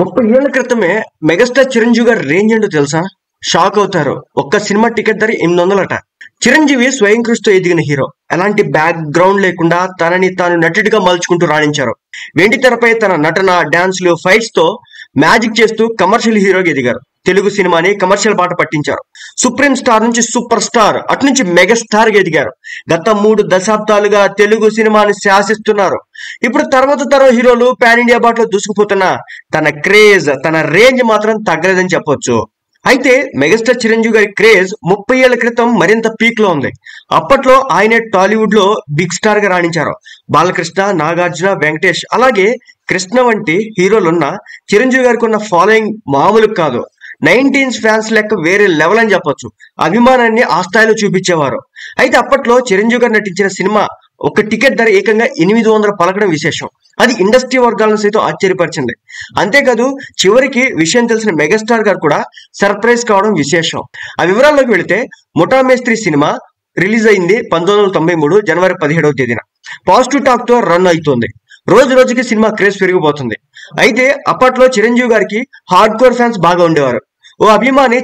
30 ఏళ్ల క్రితమే మెగాస్టార్ చిరంజీవి గారి రేంజ్ ఏంటో తెలుసా? షాక్ అవుతారు. ఒక్క సినిమా టికెట్ ధర 800 చిరంజీవి స్వయం కృషితో ఎదిగిన హీరో. ఎలాంటి బ్యాక్ గ్రౌండ్ లేకుండా తనని తాను నటుడిగా మలుచుకుంటూ రాణించారు. వెండి తెరపై తన నటన, డాన్స్లు, ఫైట్స్ తో మ్యాజిక్ చేస్తూ కమర్షియల్ హీరోగా ఎదిగారు. తెలుగు సినిమాని కమర్షియల్ బాట పట్టించారు. సుప్రీం స్టార్ నుంచి సూపర్ స్టార్, అటు నుంచి మెగాస్టార్ గా ఎదిగారు. గత 3 దశాబ్దాలుగా తెలుగు సినిమాని శాసిస్తున్నారు. ఇప్పుడు తర్వాత తరం హీరోలు పాన్ ఇండియా బాటలో దూసుకుపోతున్నా తన క్రేజ్, తన రేంజ్ మాత్రం తగ్గలేదని చెప్పొచ్చు. అయితే మెగాస్టార్ చిరంజీవి గారి క్రేజ్ 30 ఏళ్ల క్రితం మరింత పీక్ లో ఉంది. అప్పట్లో ఆయనే టాలీవుడ్ లో బిగ్ స్టార్ గా రాణించారు. బాలకృష్ణ, నాగార్జున, వెంకటేష్, అలాగే కృష్ణ వంటి హీరోలున్న చిరంజీవి గారికి ఉన్న ఫాలోయింగ్ మామూలు కాదు. 19 ఫ్యాన్స్ లెక్క వేరే లెవెల్ అని చెప్పొచ్చు. అభిమానాన్ని ఆ స్థాయిలో చూపించేవారు. అయితే అప్పట్లో చిరంజీవి గారు నటించిన సినిమా ఒక టికెట్ ధర ఏకంగా 800 పలకడం విశేషం. అది ఇండస్ట్రీ వర్గాలను సైతం ఆశ్చర్యపరిచింది. అంతేకాదు చివరికి విషయం తెలిసిన మెగాస్టార్ గారు కూడా సర్ప్రైజ్ కావడం విశేషం. ఆ వివరాల్లోకి వెళితే, ముఠా మేస్త్రి సినిమా రిలీజ్ అయింది 1993 జనవరి 17వ తేదీన. పాజిటివ్ టాక్ తో రన్ అవుతుంది. రోజు రోజుకి సినిమా క్రేజ్ పెరిగిపోతుంది. అయితే అప్పట్లో చిరంజీవి గారికి హార్డ్ కోర్ ఫ్యాన్స్ బాగా ఉండేవారు. ఓ అభిమాని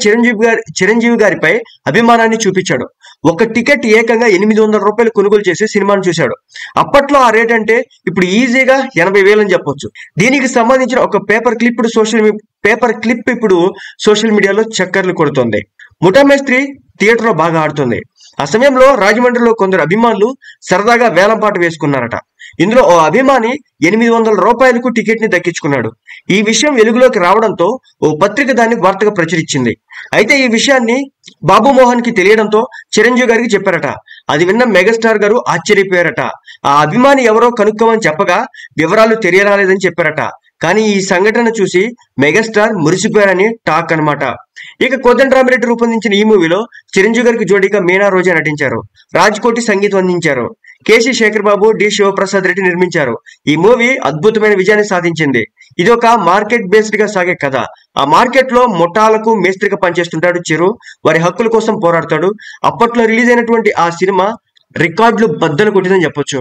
చిరంజీవి గారిపై అభిమానాన్ని చూపించాడు. ఒక టికెట్ ఏకంగా 800 రూపాయలు కొనుగోలు చేసి సినిమాను చూశాడు. అప్పట్లో ఆ రేట్ అంటే ఇప్పుడు ఈజీగా 80,000 అని చెప్పొచ్చు. దీనికి సంబంధించిన ఒక పేపర్ క్లిప్ ఇప్పుడు సోషల్ మీడియాలో చక్కర్లు కొడుతోంది. ముఠా మేస్త్రి థియేటర్ లో బాగా ఆడుతుంది. ఆ సమయంలో రాజమండ్రిలో కొందరు అభిమానులు సరదాగా వేలంపాట వేసుకున్నారట. ఇందులో ఓ అభిమాని 800 రూపాయలకు టికెట్ ని దక్కించుకున్నాడు. ఈ విషయం వెలుగులోకి రావడంతో ఓ పత్రిక దాన్ని వార్తగా ప్రచురించింది. అయితే ఈ విషయాన్ని బాబు మోహన్ కి తెలియడంతో చిరంజీవి గారికి చెప్పారట. అది విన్న మెగాస్టార్ గారు ఆశ్చర్యపోయారట. ఆ అభిమాని ఎవరో కనుక్కోమని చెప్పగా వివరాలు తెలియరాలేదని చెప్పారట. కానీ ఈ సంఘటన చూసి మెగాస్టార్ మురిసిపోయారని టాక్ అన్నమాట. ఇక కోదండరామిరెడ్డి రూపొందించిన ఈ మూవీలో చిరంజీవి గారికి జోడీగా మీనా రోజా నటించారు. రాజ్కోటి సంగీతం అందించారు. కేసీ శేఖర్ బాబు, డి శివప్రసాద్ రెడ్డి నిర్మించారు. ఈ మూవీ అద్భుతమైన విజయాన్ని సాధించింది. ఇది ఒక మార్కెట్ బేస్డ్ గా సాగే కథ. ఆ మార్కెట్ లో ముఠాలకు మేస్త్రిగా పనిచేస్తుంటాడు చిరు. వారి హక్కుల కోసం పోరాడతాడు. అప్పట్లో రిలీజ్ అయినటువంటి ఆ సినిమా రికార్డులు బద్దలు కొట్టిందని చెప్పొచ్చు.